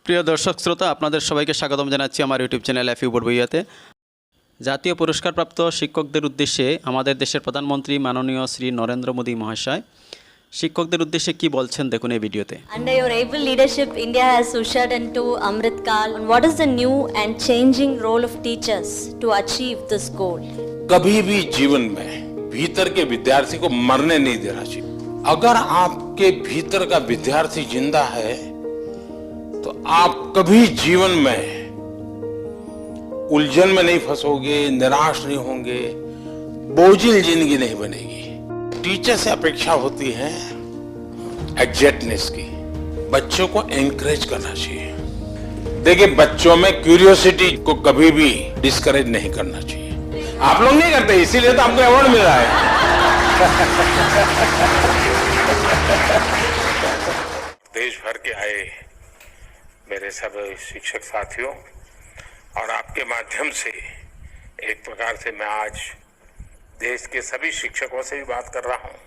প্রিয় দর্শক শ্রোতা, আপনাদের সবাইকে স্বাগতম জানাচ্ছি আমার ইউটিউব চ্যানেল এফ ইউ বড়বইয়াতে। জাতীয় পুরস্কারপ্রাপ্ত শিক্ষকদের উদ্দেশ্যে আমাদের দেশের প্রধানমন্ত্রী মাননীয় শ্রী নরেন্দ্র মোদী মহাশয় শিক্ষকদের উদ্দেশ্যে কি বলছেন দেখুন এই ভিডিওতে। Under your able leadership, India has ushered into Amrit Kaal. What is the new and changing role of teachers to achieve this goal? कभी भी जीवन में भीतर के विद्यार्थी को मरने नहीं देना चाहिए। अगर आपके भीतर का विद्यार्थी जिंदा है तो आप कभी जीवन में उलझन में नहीं फंसोगे, निराश नहीं होंगे, बोझिल जिंदगी नहीं बनेगी। टीचर से अपेक्षा होती है एग्जैक्टनेस की। बच्चों को एनकरेज करना चाहिए। देखिए, बच्चों में क्यूरियोसिटी को कभी भी डिस्करेज नहीं करना चाहिए। आप लोग नहीं करते, इसीलिए तो आपको अवार्ड मिल रहा है। देश भर के आए मेरे सब शिक्षक साथियों, और आपके माध्यम से एक प्रकार से मैं आज देश के सभी शिक्षकों से भी बात कर रहा हूं।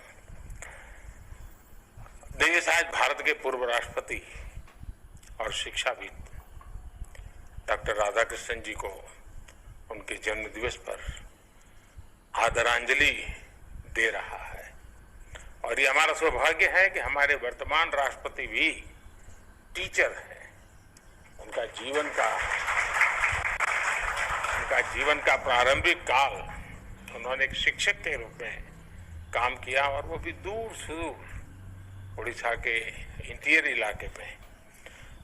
देश आज भारत के पूर्व राष्ट्रपति और शिक्षाविद डॉक्टर राधाकृष्णन जी को उनके जन्म दिवस पर आदरांजलि दे रहा है। और ये हमारा सौभाग्य है कि हमारे वर्तमान राष्ट्रपति भी टीचर हैं। उनका जीवन का प्रारंभिक काल उन्होंने एक शिक्षक के रूप में काम किया, और वो भी दूर सुदूर उड़ीसा के इंटीरियर इलाके में,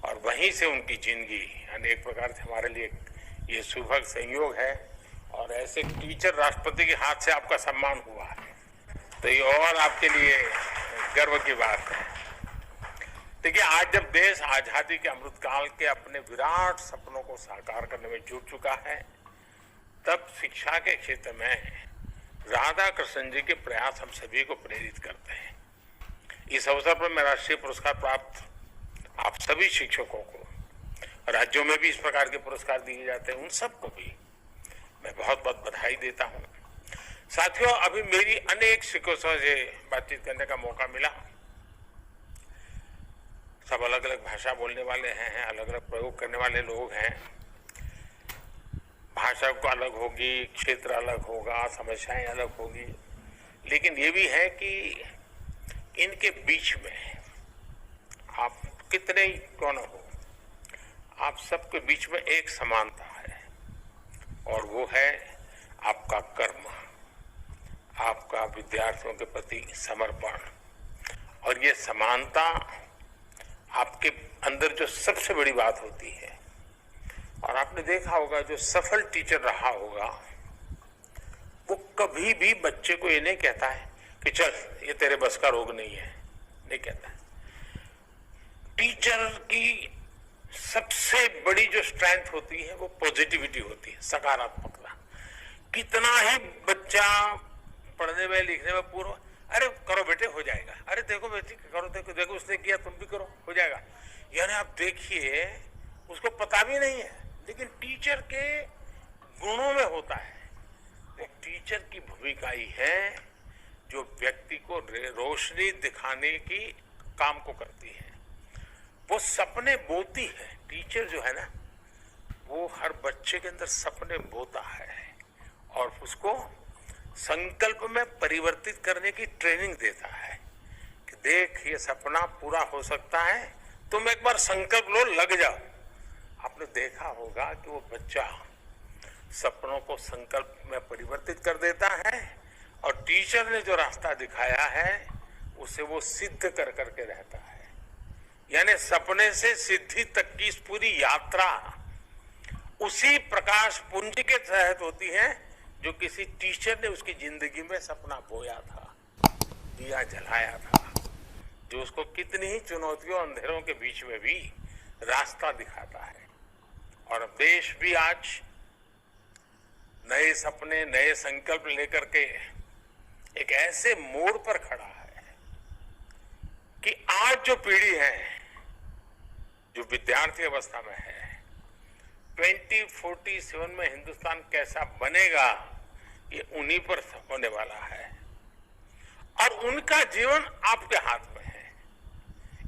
और वहीं से उनकी जिंदगी अनेक प्रकार से हमारे लिए ये सुभग संयोग है। और ऐसे टीचर राष्ट्रपति के हाथ से आपका सम्मान हुआ है तो ये और आपके लिए गर्व की बात है। देखिए, आज जब देश आजादी के अमृतकाल के अपने विराट सपनों को साकार करने में जुट चुका है, तब शिक्षा के क्षेत्र में राधाकृष्णन जी के प्रयास हम सभी को प्रेरित करते हैं। इस अवसर पर मैं राष्ट्रीय पुरस्कार प्राप्त आप सभी शिक्षकों को, राज्यों में भी इस प्रकार के पुरस्कार दिए जाते हैं, उन सबको भी मैं बहुत बहुत बधाई देता हूं। साथियों, अभी मेरी अनेक शिक्षकों से बातचीत करने का मौका मिला। सब अलग अलग भाषा बोलने वाले हैं, अलग अलग प्रयोग करने वाले लोग हैं। भाषा को अलग होगी, क्षेत्र अलग होगा, समस्याएं अलग होगी, लेकिन ये भी है कि इनके बीच में आप कितने ही क्यों न हो, आप सबके बीच में एक समानता है, और वो है आपका कर्म, आपका विद्यार्थियों के प्रति समर्पण। और ये समानता आपके अंदर जो सबसे बड़ी बात होती है, और आपने देखा होगा जो सफल टीचर रहा होगा वो कभी भी बच्चे को ये नहीं कहता है कि चल ये तेरे बस का रोग नहीं है, नहीं कहता है। टीचर की सबसे बड़ी जो स्ट्रेंथ होती है वो पॉजिटिविटी होती है, सकारात्मकता। कितना ही बच्चा पढ़ने में लिखने में पूर्व, अरे करो बेटे हो जाएगा, अरे देखो बेटी करो, देखो देखो उसने किया तुम भी करो हो जाएगा। यानी आप देखिए उसको पता भी नहीं है, लेकिन टीचर के गुणों में होता है। एक टीचर की भूमिका ही है जो व्यक्ति को रोशनी दिखाने की काम को करती है, वो सपने बोती है। टीचर जो है ना, वो हर बच्चे के अंदर सपने बोता है और उसको संकल्प में परिवर्तित करने की ट्रेनिंग देता है कि देख ये सपना पूरा हो सकता है, तुम एक बार संकल्प लो, लग जाओ। आपने देखा होगा कि वो बच्चा सपनों को संकल्प में परिवर्तित कर देता है, और टीचर ने जो रास्ता दिखाया है उसे वो सिद्ध कर करके रहता है। यानी सपने से सिद्धि तक की इस पूरी यात्रा उसी प्रकाश पुंज के तहत होती है जो किसी टीचर ने उसकी जिंदगी में सपना बोया था, दिया जलाया था, जो उसको कितनी ही चुनौतियों अंधेरों के बीच में भी रास्ता दिखाता है। और देश भी आज नए सपने, नए संकल्प लेकर के एक ऐसे मोड़ पर खड़ा है कि आज जो पीढ़ी है, जो विद्यार्थी अवस्था में है, 2047 में हिंदुस्तान कैसा बनेगा ये उन्हीं पर होने वाला है, और उनका जीवन आपके हाथ में है।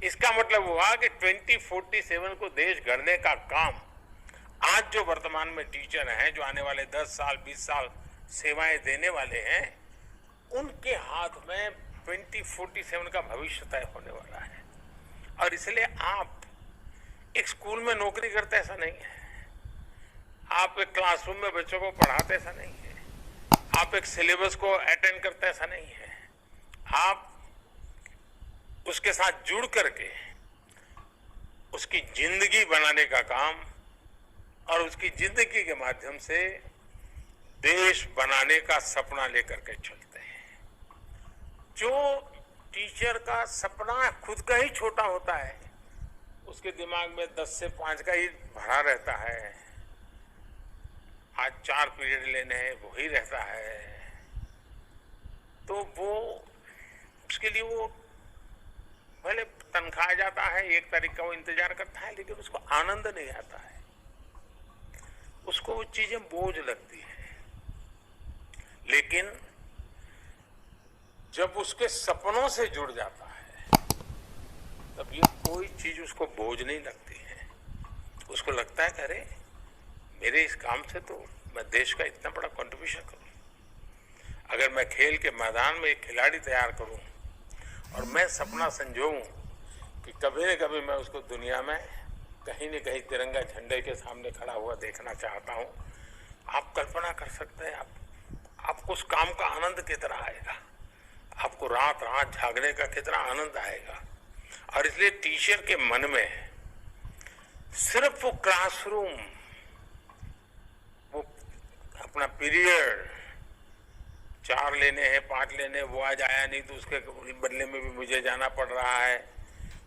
इसका मतलब हुआ कि 2047 को देश गढ़ने का काम आज जो वर्तमान में टीचर हैं, जो आने वाले 10 साल 20 साल सेवाएं देने वाले हैं, उनके हाथ में 2047 का भविष्य तय होने वाला है। और इसलिए आप एक स्कूल में नौकरी करते ऐसा नहीं है, आप एक क्लासरूम में बच्चों को पढ़ाते ऐसा नहीं है, आप एक सिलेबस को अटेंड करते ऐसा नहीं है, आप उसके साथ जुड़ करके उसकी जिंदगी बनाने का काम और उसकी जिंदगी के माध्यम से देश बनाने का सपना लेकर के चलते हैं। जो टीचर का सपना खुद का ही छोटा होता है, उसके दिमाग में 10 से 5 का ही भरा रहता है, आज 4 पीरियड लेने हैं वही रहता है, तो वो उसके लिए वो भले तनख्वाह जाता है, 1 तारीख का वो इंतजार करता है, लेकिन उसको आनंद नहीं आता है, उसको वो चीजें बोझ लगती है। लेकिन जब उसके सपनों से जुड़ जाता है, तब ये कोई चीज उसको बोझ नहीं लगती है। उसको लगता है कि अरे मेरे इस काम से तो मैं देश का इतना बड़ा कंट्रीब्यूशन करूं। अगर मैं खेल के मैदान में एक खिलाड़ी तैयार करूं और मैं सपना संजोऊं कि कभी न कभी मैं उसको दुनिया में कहीं न कहीं तिरंगा झंडे के सामने खड़ा हुआ देखना चाहता हूं, आप कल्पना कर सकते हैं आपको उस काम का आनंद कितना आएगा, आपको रात रात जागने का कितना आनंद आएगा। और इसलिए टीचर के मन में सिर्फ वो क्लासरूम, वो अपना पीरियड 4 लेने हैं 5 लेने, वो आज आया नहीं तो उसके बदले में भी मुझे जाना पड़ रहा है,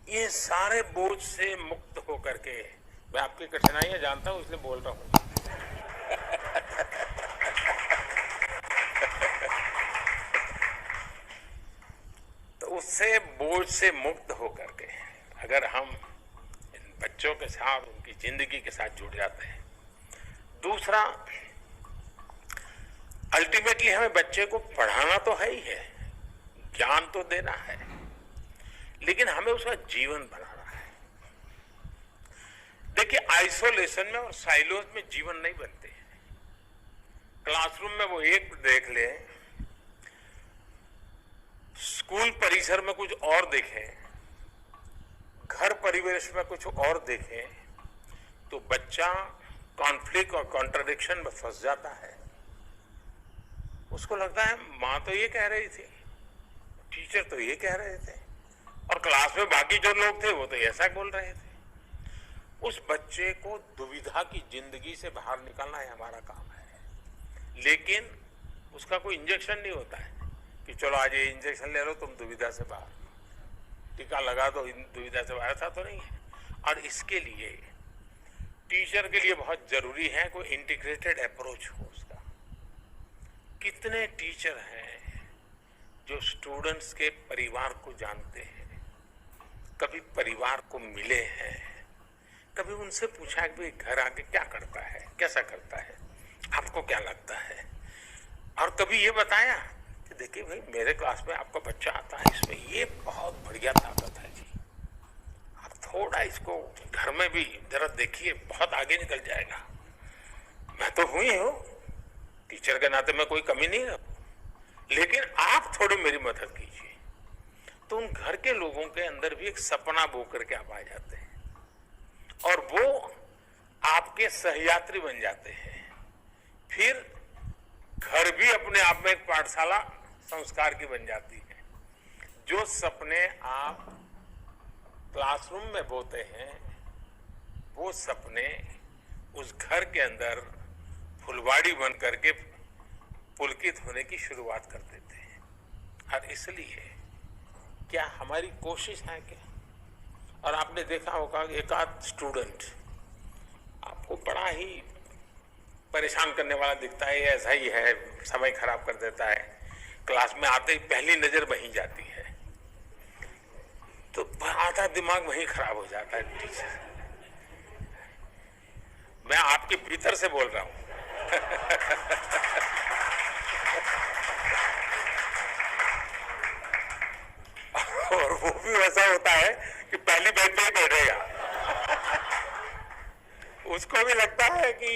ये सारे बोझ से मुक्त होकर के, मैं आपकी कठिनाइयां जानता हूं इसलिए बोल रहा हूं, तो उससे बोझ से मुक्त होकर के अगर हम इन बच्चों के साथ उनकी जिंदगी के साथ जुड़ जाते हैं। दूसरा, अल्टीमेटली हमें बच्चे को पढ़ाना तो है ही है, ज्ञान तो देना है, लेकिन हमें उसका जीवन बनाना है। देखिए, आइसोलेशन में और साइलोज में जीवन नहीं बनते हैं। क्लासरूम में वो एक देख ले, स्कूल परिसर में कुछ और देखें, घर परिवेश में कुछ और देखें, तो बच्चा कॉन्फ्लिक्ट और कॉन्ट्रडिक्शन में फंस जाता है। उसको लगता है माँ तो ये कह रही थी, टीचर तो ये कह रहे थे, और क्लास में बाकी जो लोग थे वो तो ऐसा बोल रहे थे। उस बच्चे को दुविधा की जिंदगी से बाहर निकालना है हमारा काम है। लेकिन उसका कोई इंजेक्शन नहीं होता है कि चलो आज ये इंजेक्शन ले लो तुम दुविधा से बाहर, टीका लगा दो दुविधा से बाहर, ऐसा तो नहीं है। और इसके लिए टीचर के लिए बहुत जरूरी है कोई इंटीग्रेटेड अप्रोच हो उसका। कितने टीचर हैं जो स्टूडेंट्स के परिवार को जानते हैं, कभी परिवार को मिले हैं, कभी उनसे पूछा कि भाई घर आके क्या करता है, कैसा करता है, आपको क्या लगता है, और कभी ये बताया कि देखिए भाई मेरे क्लास में आपका बच्चा आता है, इसमें ये बहुत बढ़िया ताकत है जी, आप थोड़ा इसको घर में भी जरा देखिए, बहुत आगे निकल जाएगा। मैं तो हुई हूँ टीचर के नाते मैं कोई कमी नहीं रखूं, लेकिन आप थोड़ी मेरी मदद कीजिए। तो उन घर के लोगों के अंदर भी एक सपना बो करके आप आ जाते हैं और वो आपके सहयात्री बन जाते हैं। फिर घर भी अपने आप में एक पाठशाला संस्कार की बन जाती है। जो सपने आप क्लासरूम में बोते हैं, वो सपने उस घर के अंदर फुलवाड़ी बन करके पुलकित होने की शुरुआत कर देते हैं। और इसलिए क्या हमारी कोशिश है क्या? और आपने देखा होगा एक आध स्टूडेंट आपको बड़ा ही परेशान करने वाला दिखता है, ऐसा ही है, समय खराब कर देता है, क्लास में आते ही पहली नजर वहीं जाती है, तो आधा दिमाग वहीं खराब हो जाता है टीचर। मैं आपके भीतर से बोल रहा हूं। और वो भी वैसा होता है कि पहली बेंच पे ही बैठेगा। उसको भी लगता है कि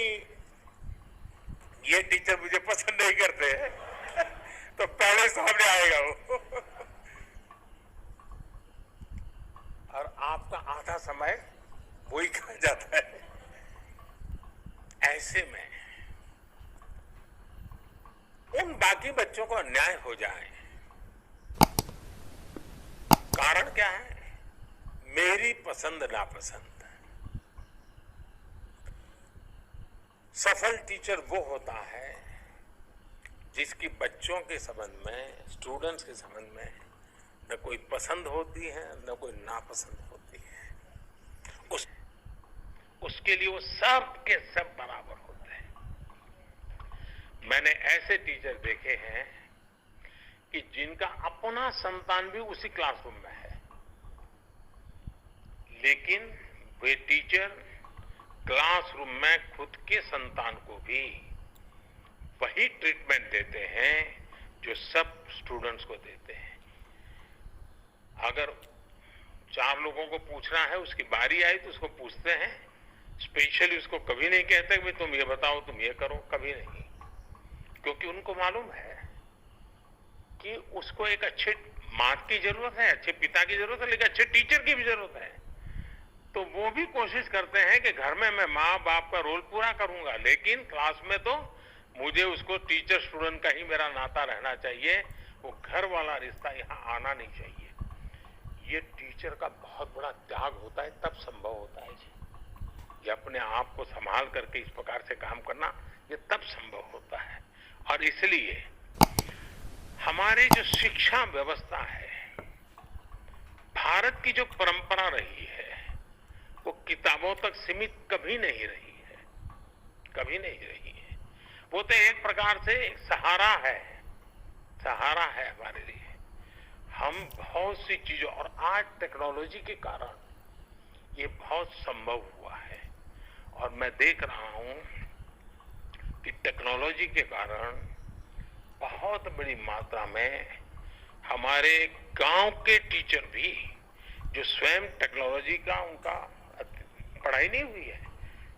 ये टीचर मुझे पसंद नहीं करते हैं, तो पहले सामने आएगा वो। और आपका आधा समय वही खा जाता है। ऐसे में उन बाकी बच्चों को अन्याय हो जाए, कारण क्या है? मेरी पसंद नापसंद। सफल टीचर वो होता है जिसकी बच्चों के संबंध में, स्टूडेंट्स के संबंध में न कोई पसंद होती है न कोई नापसंद होती है। उसके लिए वो सब के सब बराबर होते हैं। मैंने ऐसे टीचर देखे हैं कि जिनका अपना संतान भी उसी क्लासरूम में है, लेकिन वे टीचर क्लासरूम में खुद के संतान को भी वही ट्रीटमेंट देते हैं जो सब स्टूडेंट्स को देते हैं। अगर 4 लोगों को पूछना है, उसकी बारी आई तो उसको पूछते हैं। स्पेशली उसको कभी नहीं कहते कि तुम ये बताओ, तुम ये करो, कभी नहीं, क्योंकि उनको मालूम है कि उसको एक अच्छे माँ की जरूरत है, अच्छे पिता की जरूरत है, लेकिन अच्छे टीचर की भी जरूरत है। तो वो भी कोशिश करते हैं कि घर में मैं माँ बाप का रोल पूरा करूंगा, लेकिन क्लास में तो मुझे उसको टीचर स्टूडेंट का ही मेरा नाता रहना चाहिए, वो घर वाला रिश्ता यहाँ आना नहीं चाहिए। ये टीचर का बहुत बड़ा त्याग होता है, तब संभव होता है जी। ये अपने आप को संभाल करके इस प्रकार से काम करना, ये तब संभव होता है। और इसलिए हमारी जो शिक्षा व्यवस्था है, भारत की जो परंपरा रही है, वो किताबों तक सीमित कभी नहीं रही है, कभी नहीं रही है। वो तो एक प्रकार से एक सहारा है, सहारा है हमारे लिए। हम बहुत सी चीजों, और आज टेक्नोलॉजी के कारण ये बहुत संभव हुआ है। और मैं देख रहा हूं कि टेक्नोलॉजी के कारण बहुत बड़ी मात्रा में हमारे गांव के टीचर भी, जो स्वयं टेक्नोलॉजी का उनका पढ़ाई नहीं हुई है,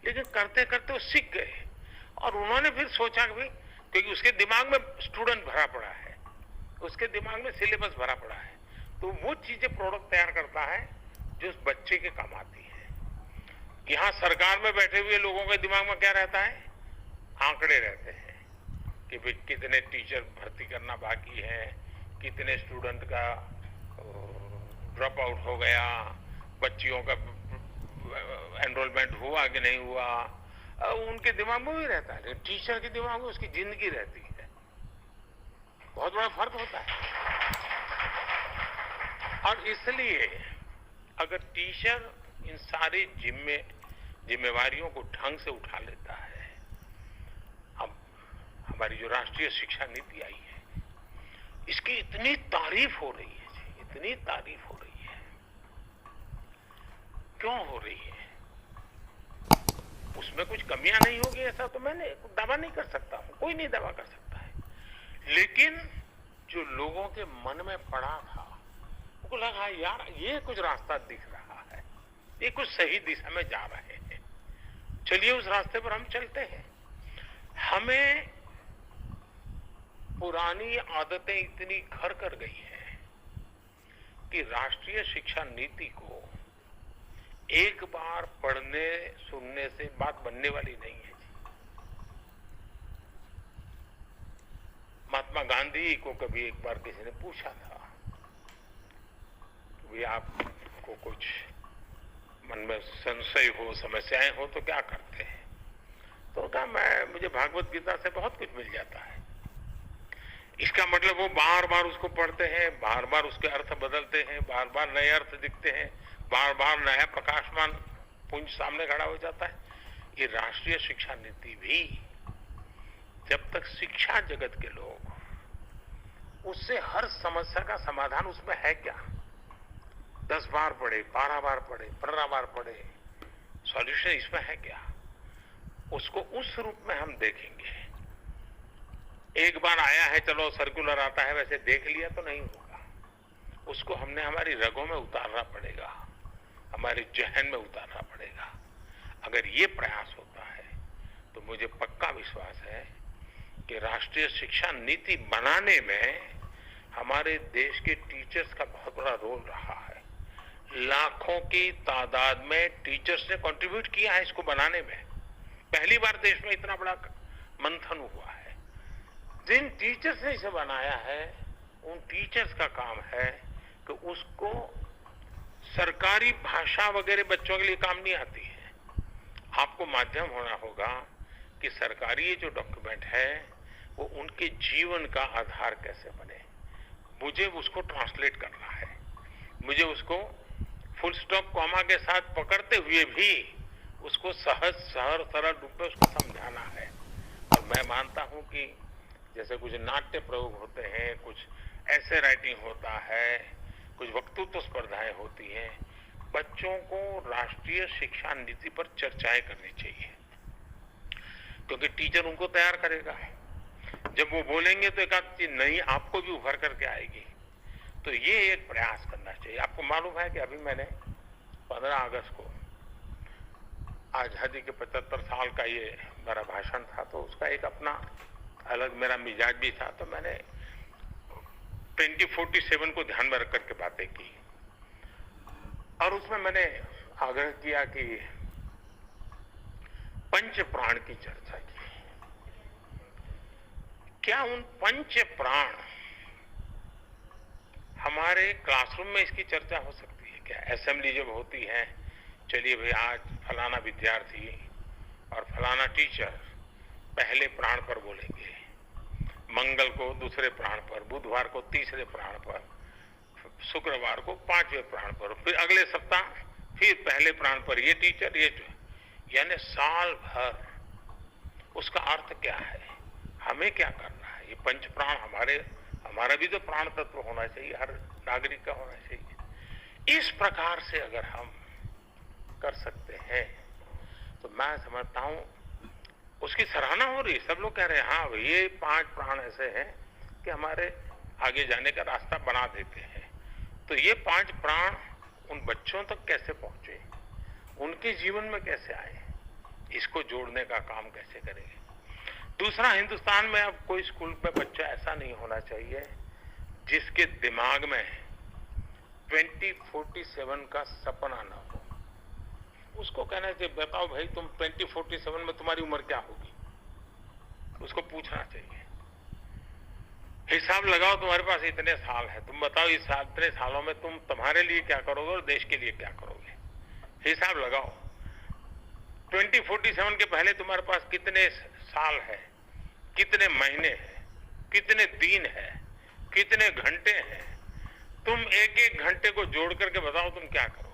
लेकिन करते करते वो सीख गए। और उन्होंने फिर सोचा कि भाई, क्योंकि उसके दिमाग में स्टूडेंट भरा पड़ा है, उसके दिमाग में सिलेबस भरा पड़ा है, तो वो चीजें प्रोडक्ट तैयार करता है जो उस बच्चे के काम आती है। यहाँ सरकार में बैठे हुए लोगों के दिमाग में क्या रहता है? आंकड़े रहते हैं कि भाई कितने टीचर भर्ती करना बाकी है, कितने स्टूडेंट का ड्रॉप आउट हो गया, बच्चियों का एनरोलमेंट हुआ कि नहीं हुआ, उनके दिमाग में भी रहता है। लेकिन टीचर के दिमाग में उसकी जिंदगी रहती है। बहुत बड़ा फर्क होता है। और इसलिए अगर टीचर इन सारी जिम्मेवारियों को ढंग से उठा लेता है, अब हमारी जो राष्ट्रीय शिक्षा नीति आई है, इसकी इतनी तारीफ हो रही है जी, इतनी तारीफ हो रही है। क्यों हो रही है? उसमें कुछ कमियां नहीं होगी ऐसा तो मैंने दावा नहीं कर सकता हूं, कोई नहीं दावा कर सकता है। लेकिन जो लोगों के मन में पड़ा था, उनको लगा यार ये कुछ रास्ता दिख रहा है, ये कुछ सही दिशा में जा रहे हैं, चलिए उस रास्ते पर हम चलते हैं। हमें पुरानी आदतें इतनी घर कर गई हैं कि राष्ट्रीय शिक्षा नीति को एक बार पढ़ने सुनने से बात बनने वाली नहीं है जी। महात्मा गांधी को कभी एक बार किसी ने पूछा था कि आपको कुछ मन में संशय हो, समस्याएं हो तो क्या करते हैं? तो कहा मुझे भागवत गीता से बहुत कुछ मिल जाता है। इसका मतलब वो बार बार उसको पढ़ते हैं, बार बार उसके अर्थ बदलते हैं, बार बार नए अर्थ दिखते हैं, बार बार नया प्रकाशमान पुंज सामने खड़ा हो जाता है। ये राष्ट्रीय शिक्षा नीति भी जब तक शिक्षा जगत के लोग उससे हर समस्या का समाधान उसमें है क्या, 10 बार पढ़े, 12 बार पढ़े, 15 बार पढ़े, सॉल्यूशन इसमें है क्या, उसको उस रूप में हम देखेंगे। एक बार आया है, चलो सर्कुलर आता है, वैसे देख लिया तो नहीं होगा, उसको हमने हमारी रगों में उतारना पड़ेगा। हमारे जहन में उतारना पड़ेगा। अगर ये प्रयास होता है तो मुझे पक्का विश्वास है कि राष्ट्रीय शिक्षा नीति बनाने में हमारे देश के टीचर्स का बहुत बड़ा रोल रहा है। लाखों की तादाद में टीचर्स ने कंट्रीब्यूट किया है इसको बनाने में। पहली बार देश में इतना बड़ा मंथन हुआ है। जिन टीचर्स ने इसे बनाया है उन टीचर्स का काम है कि उसको सरकारी भाषा वगैरह बच्चों के लिए काम नहीं आती है। आपको माध्यम होना होगा कि सरकारी ये जो डॉक्यूमेंट है वो उनके जीवन का आधार कैसे बने। मुझे उसको ट्रांसलेट करना है, मुझे उसको फुल स्टॉप कॉमा के साथ पकड़ते हुए भी उसको सहज सरल रूप में उसको समझाना है। और मैं मानता हूं कि जैसे कुछ नाट्य प्रयोग होते हैं, कुछ ऐसे राइटिंग होता है, कुछ वक्तृत्व स्पर्धाएं होती हैं, बच्चों को राष्ट्रीय शिक्षा नीति पर चर्चाएं करनी चाहिए, क्योंकि टीचर उनको तैयार करेगा। जब वो बोलेंगे तो एक आध चीज नई आपको भी उभर करके आएगी। तो ये एक प्रयास करना चाहिए। आपको मालूम है कि अभी मैंने 15 अगस्त को आजादी के 75 साल का ये मेरा भाषण था, तो उसका एक अपना अलग मेरा मिजाज भी था। तो मैंने 2047 को ध्यान में रख करके बातें की और उसमें मैंने आग्रह किया कि पंच प्राण की चर्चा की। क्या उन पंच प्राण हमारे क्लासरूम में इसकी चर्चा हो सकती है क्या? असेंबली जब होती है, चलिए भाई आज फलाना विद्यार्थी और फलाना टीचर पहले प्राण पर बोलेंगे, मंगल को दूसरे प्राण पर, बुधवार को तीसरे प्राण पर, शुक्रवार को 5वें प्राण पर, फिर अगले सप्ताह फिर पहले प्राण पर ये टीचर यानी साल भर। उसका अर्थ क्या है? हमें क्या करना है? ये पंच प्राण हमारा भी तो प्राण तत्व होना चाहिए, हर नागरिक का होना चाहिए। इस प्रकार से अगर हम कर सकते हैं तो मैं समझता हूं उसकी सराहना हो रही है। सब लोग कह रहे हैं हाँ ये 5 प्राण ऐसे हैं कि हमारे आगे जाने का रास्ता बना देते हैं। तो ये 5 प्राण उन बच्चों तक कैसे पहुंचे, उनके जीवन में कैसे आए, इसको जोड़ने का काम कैसे करेंगे। दूसरा, हिंदुस्तान में अब कोई स्कूल में बच्चा ऐसा नहीं होना चाहिए जिसके दिमाग में 2047 का सपना ना हो। उसको कहना चाहिए बताओ भाई तुम 2047 में तुम्हारी उम्र क्या होगी, उसको पूछना चाहिए। हिसाब लगाओ, तुम्हारे पास इतने साल है, तुम बताओ इस इतने सालों में तुम तुम्हारे लिए क्या करोगे और देश के लिए क्या करोगे। हिसाब लगाओ 2047 के पहले तुम्हारे पास कितने साल है, कितने महीने हैं, कितने दिन है, कितने घंटे हैं। तुम एक एक घंटे को जोड़ करके बताओ तुम क्या करोगे।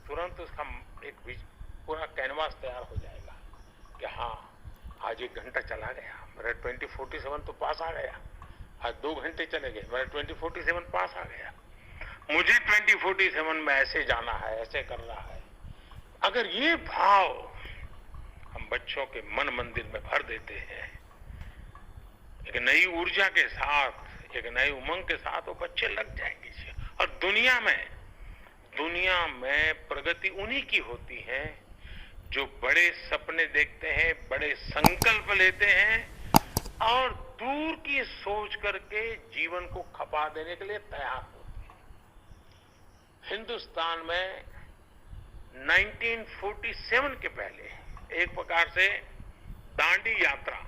तुरंत उसका एक पूरा कैनवास तैयार हो जाएगा कि हाँ आज 1 घंटा चला गया, मेरा 2047 तो पास आ गया। आज 2 घंटे चले गए, मेरा 2047 पास आ गया। मुझे 2047 में ऐसे जाना है, ऐसे करना है। अगर ये भाव हम बच्चों के मन मंदिर में भर देते हैं, एक नई ऊर्जा के साथ, एक नई उमंग के साथ, वो बच्चे लग जाएंगे। और दुनिया में प्रगति उन्हीं की होती है जो बड़े सपने देखते हैं, बड़े संकल्प लेते हैं और दूर की सोच करके जीवन को खपा देने के लिए तैयार होते हैं। हिंदुस्तान में 1947 के पहले एक प्रकार से दांडी यात्रा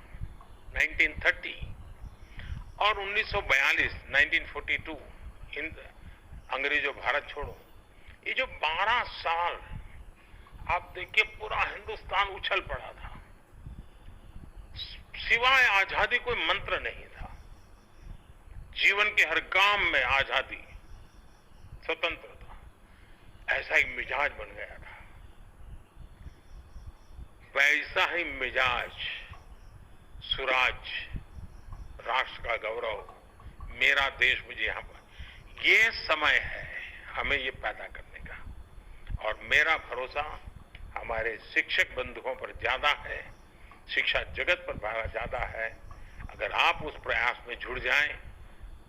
1930 और 1942 अंग्रेजों भारत छोड़ो, ये जो 12 साल आप देखिए पूरा हिंदुस्तान उछल पड़ा था। सिवाय आजादी कोई मंत्र नहीं था। जीवन के हर काम में आजादी, स्वतंत्रता, ऐसा ही मिजाज बन गया था। वैसा ही मिजाज, सुराज, राष्ट्र का गौरव, मेरा देश मुझे यहां पर, ये समय है हमें ये पैदा करने का। और मेरा भरोसा हमारे शिक्षक बंधुओं पर ज्यादा है, शिक्षा जगत पर ज्यादा है। अगर आप उस प्रयास में जुड़ जाएं,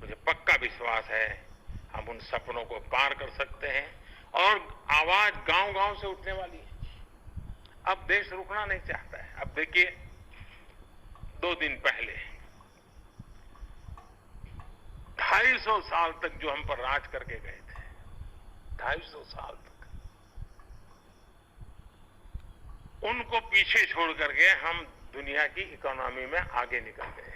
मुझे पक्का विश्वास है हम उन सपनों को पार कर सकते हैं और आवाज गांव-गांव से उठने वाली है। अब देश रुकना नहीं चाहता है। अब देखिए 2 दिन पहले 250 साल तक जो हम पर राज करके गए थे, 250 साल तक, उनको पीछे छोड़ करके हम दुनिया की इकोनॉमी में आगे निकल गए।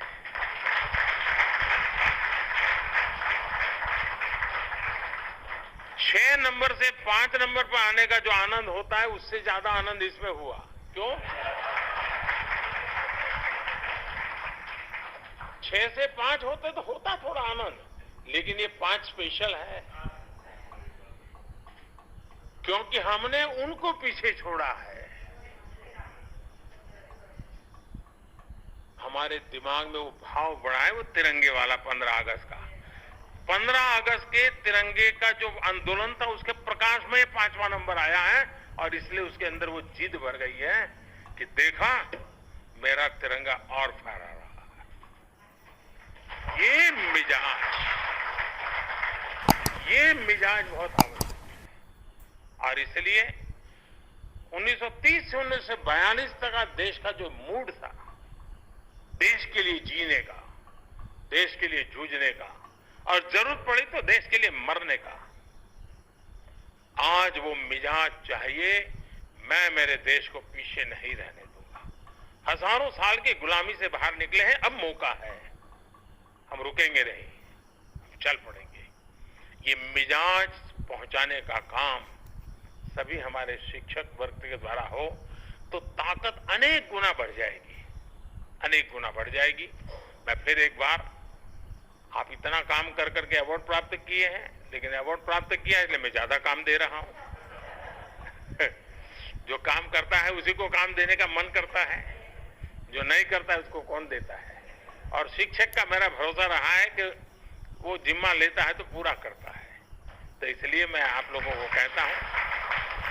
छह नंबर से 5 नंबर पर आने का जो आनंद होता है, उससे ज्यादा आनंद इसमें हुआ। क्यों? 6 से 5 होते तो होता थोड़ा आनंद, लेकिन ये 5 स्पेशल है क्योंकि हमने उनको पीछे छोड़ा है। हमारे दिमाग में वो भाव बढ़ा है, वो तिरंगे वाला 15 अगस्त का। 15 अगस्त के तिरंगे का जो आंदोलन था, उसके प्रकाश में 5वां नंबर आया है और इसलिए उसके अंदर वो जिद भर गई है कि देखा मेरा तिरंगा और फहरा रहा है। ये मिजाज बहुत आवश्यक है। और इसलिए 1930 से 1942 तक का देश का जो मूड था, देश के लिए जीने का, देश के लिए जूझने का और जरूरत पड़ी तो देश के लिए मरने का, आज वो मिजाज चाहिए। मैं मेरे देश को पीछे नहीं रहने दूंगा। हजारों साल की गुलामी से बाहर निकले हैं, अब मौका है, हम रुकेंगे नहीं, हम चल पड़ेंगे। ये मिजाज पहुंचाने का काम सभी हमारे शिक्षक वर्ग के द्वारा हो तो ताकत अनेक गुना बढ़ जाएगी, अनेक गुना बढ़ जाएगी। मैं फिर एक बार, आप इतना काम कर करके अवार्ड प्राप्त किए हैं, लेकिन अवार्ड प्राप्त किया इसलिए मैं ज्यादा काम दे रहा हूं। जो काम करता है उसी को काम देने का मन करता है, जो नहीं करता है उसको कौन देता है। और शिक्षक का मेरा भरोसा रहा है कि वो जिम्मा लेता है तो पूरा करता है। तो इसलिए मैं आप लोगों को कहता हूं,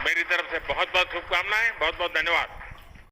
मेरी तरफ से बहुत बहुत शुभकामनाएं, बहुत बहुत धन्यवाद।